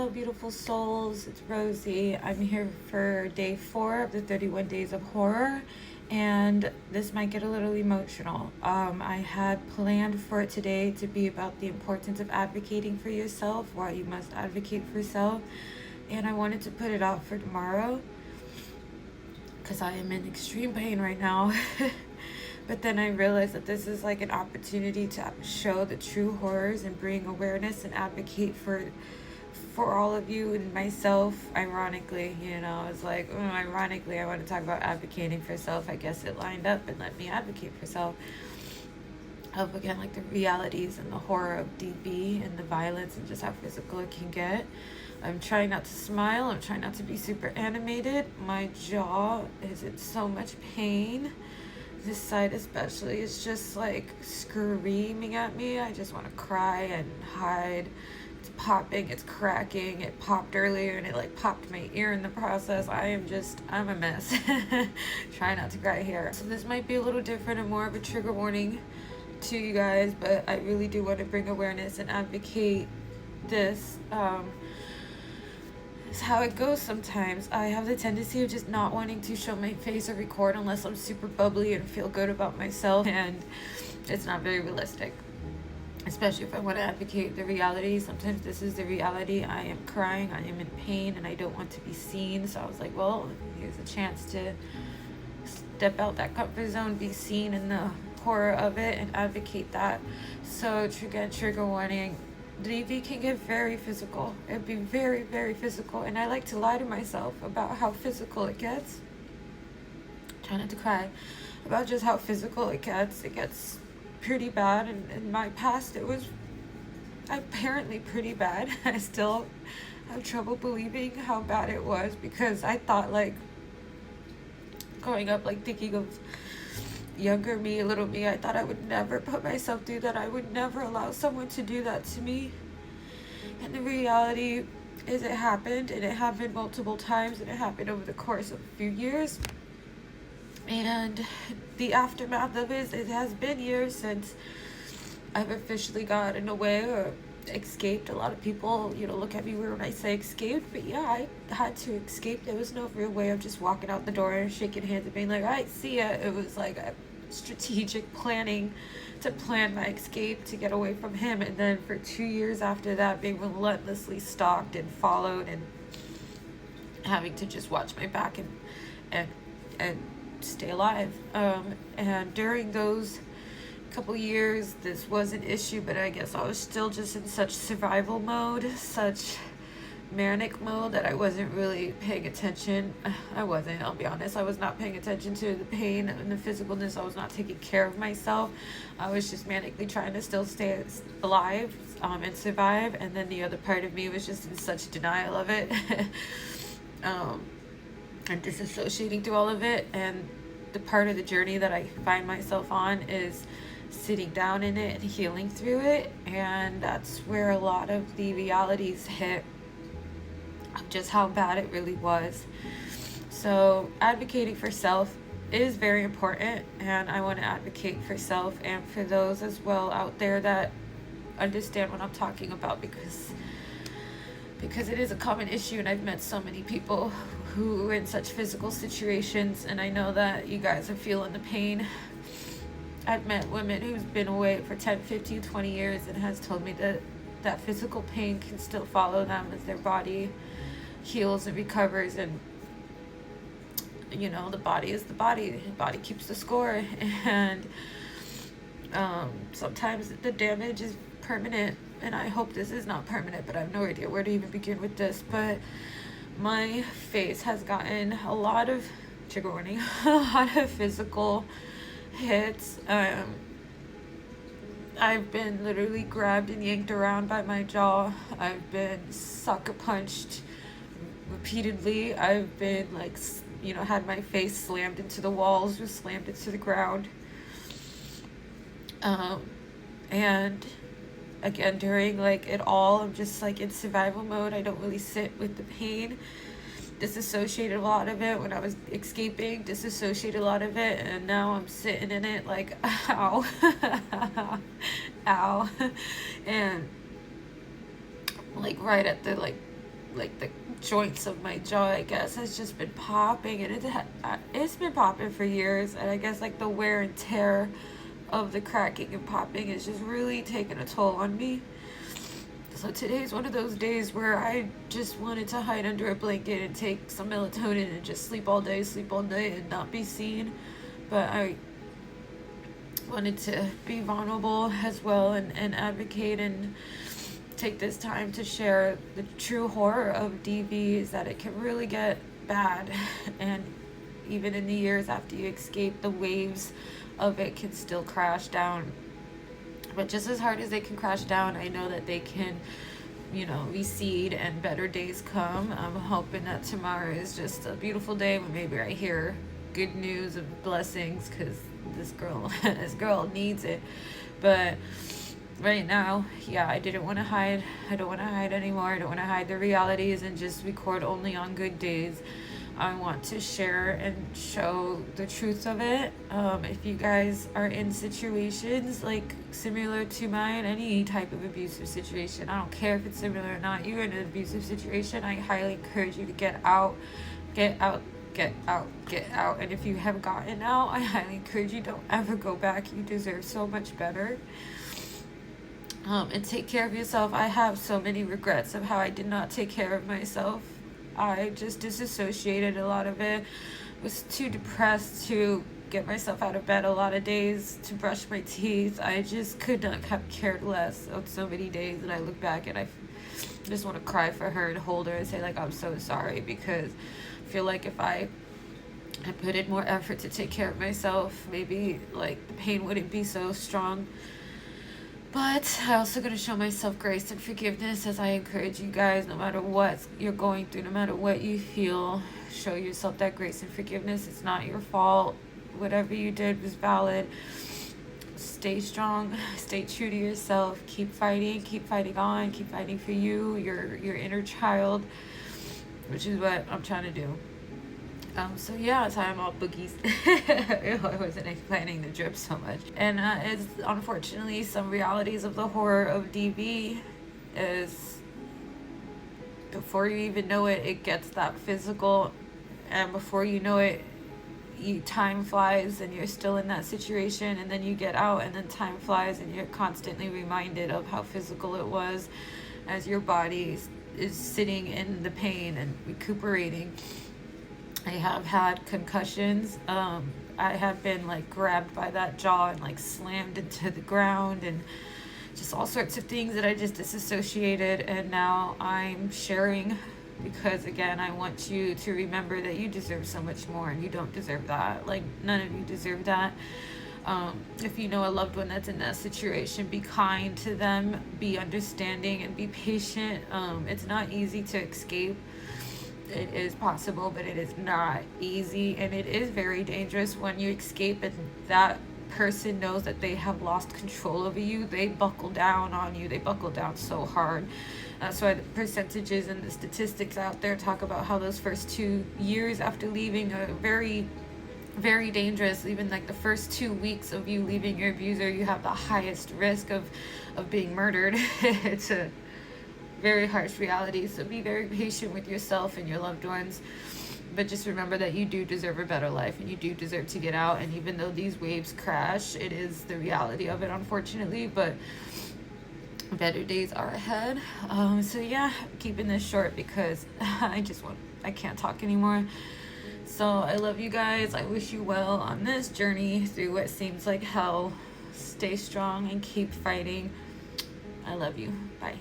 Hello, beautiful souls. It's Rosie. I'm here for day 4 of the 31 Days of Horror, and this might get a little emotional. I had planned for it today to be about the importance of advocating for yourself, why you must advocate for yourself, and I wanted to put it off for tomorrow because I am in extreme pain right now. But then I realized that this is like an opportunity to show the true horrors and bring awareness and advocate for all of you and myself. Ironically, it's like, ironically, I want to talk about advocating for self. I guess it lined up and let me advocate for self. Of again, like the realities and the horror of DB and the violence and just how physical it can get. I'm trying not to smile. I'm trying not to be super animated. My jaw is in so much pain. This side especially is just like screaming at me. I just want to cry and hide. It's popping, it's cracking. It popped earlier and it like popped my ear in the process. I'm a mess. Try not to cry here. So this might be a little different and more of a trigger warning to you guys, but I really do want to bring awareness and advocate this. It's how it goes sometimes. I have the tendency of just not wanting to show my face or record unless I'm super bubbly and feel good about myself, and it's not very realistic, especially if I want to advocate the reality. Sometimes this is the reality. I am crying, I am in pain, and I don't want to be seen. So I was like, well, here's a chance to step out that comfort zone, be seen in the horror of it, and advocate that. So again, trigger warning. DV can get very physical. It'd be very, very physical, and I like to lie to myself about how physical it gets. Try not to cry about just how physical it gets. It gets pretty bad, and in my past it was apparently pretty bad. I still have trouble believing how bad it was, because I thought, like, growing up, like thinking of younger me, little me, I thought I would never put myself through that. I would never allow someone to do that to me. And the reality is it happened, and it happened multiple times, and it happened over the course of a few years. And the aftermath of it has been years since I've officially gotten away or escaped. A lot of people, look at me weird when I say escaped, but yeah, I had to escape. There was no real way of just walking out the door and shaking hands and being like, all right, see ya. It was like a strategic planning to plan my escape, to get away from him. And then for 2 years after that, being relentlessly stalked and followed, and having to just watch my back and stay alive. And during those couple years, this was an issue, but I guess I was still just in such survival mode, such manic mode, that I wasn't really paying attention. I'll be honest, I was not paying attention to the pain and the physicalness. I was not taking care of myself. I was just manically trying to still stay alive and survive, and then the other part of me was just in such denial of it. And disassociating through all of it. And the part of the journey that I find myself on is sitting down in it and healing through it, and that's where a lot of the realities hit of just how bad it really was. So advocating for self is very important, and I want to advocate for self and for those as well out there that understand what I'm talking about, because it is a common issue, and I've met so many people who are in such physical situations, and I know that you guys are feeling the pain. I've met women who's been away for 10, 15, 20 years and has told me that physical pain can still follow them as their body heals and recovers. And the body is the body. The body keeps the score. And sometimes the damage is permanent, and I hope this is not permanent, but I have no idea where to even begin with this. But my face has gotten a lot of, trigger warning, a lot of physical hits. I've been literally grabbed and yanked around by my jaw. I've been sucker punched repeatedly. I've been had my face slammed into the walls, just slammed into the ground. And again, during it all, I'm just in survival mode. I don't really sit with the pain. Disassociated a lot of it when I was escaping, disassociated a lot of it, and now I'm sitting in it like, ow, ow, and right at the like the joints of my jaw, I guess, has just been popping, and it's been popping for years, and I guess like the wear and tear of the cracking and popping is just really taking a toll on me. So today's one of those days where I just wanted to hide under a blanket and take some melatonin and just sleep all day and not be seen. But I wanted to be vulnerable as well, and advocate and take this time to share the true horror of DV, is that it can really get bad, and even in the years after you escape, the waves of it can still crash down. But just as hard as they can crash down, I know that they can, you know, recede and better days come. I'm hoping that tomorrow is just a beautiful day when maybe I hear good news of blessings, because this girl needs it. But right now, yeah, I didn't want to hide. I don't want to hide anymore. I don't want to hide the realities and just record only on good days. I want to share and show the truth of it. If you guys are in situations like similar to mine, any type of abusive situation, I don't care if it's similar or not, you're in an abusive situation, I highly encourage you to get out. And if you have gotten out, I highly encourage you, don't ever go back. You deserve so much better. And take care of yourself. I have so many regrets of how I did not take care of myself. I just disassociated a lot of it. Was too depressed to get myself out of bed a lot of days, to brush my teeth. I just could not have cared less on so many days, and I look back and I just want to cry for her and hold her and say, like, I'm so sorry, because I feel like if I had put in more effort to take care of myself, maybe like the pain wouldn't be so strong. But I also going to show myself grace and forgiveness, as I encourage you guys, no matter what you're going through, no matter what you feel, show yourself that grace and forgiveness. It's not your fault. Whatever you did was valid. Stay strong, stay true to yourself, keep fighting on, keep fighting for you, your inner child, which is what I'm trying to do. So yeah, so I'm all boogies. I wasn't planning the drip so much. And it's unfortunately some realities of the horror of DV is, before you even know it, it gets that physical, and before you know it, time flies and you're still in that situation, and then you get out and then time flies and you're constantly reminded of how physical it was as your body is sitting in the pain and recuperating. I have had concussions. I have been like grabbed by that jaw and like slammed into the ground, and just all sorts of things that I just disassociated, and now I'm sharing, because again, I want you to remember that you deserve so much more, and you don't deserve that. Like, none of you deserve that. If you know a loved one that's in that situation, be kind to them, be understanding, and be patient. It's not easy to escape. It is possible, but it is not easy, and it is very dangerous when you escape and that person knows that they have lost control over you. They buckle down on you. They buckle down so hard. That's why the percentages and the statistics out there talk about how those first 2 years after leaving are very, very dangerous. Even like the first 2 weeks of you leaving your abuser, you have the highest risk of being murdered. It's a very harsh reality. So be very patient with yourself and your loved ones. But just remember that you do deserve a better life, and you do deserve to get out. And even though these waves crash, it is the reality of it, unfortunately. But better days are ahead. So yeah, I'm keeping this short because I can't talk anymore. So I love you guys. I wish you well on this journey through what seems like hell. Stay strong and keep fighting. I love you. Bye.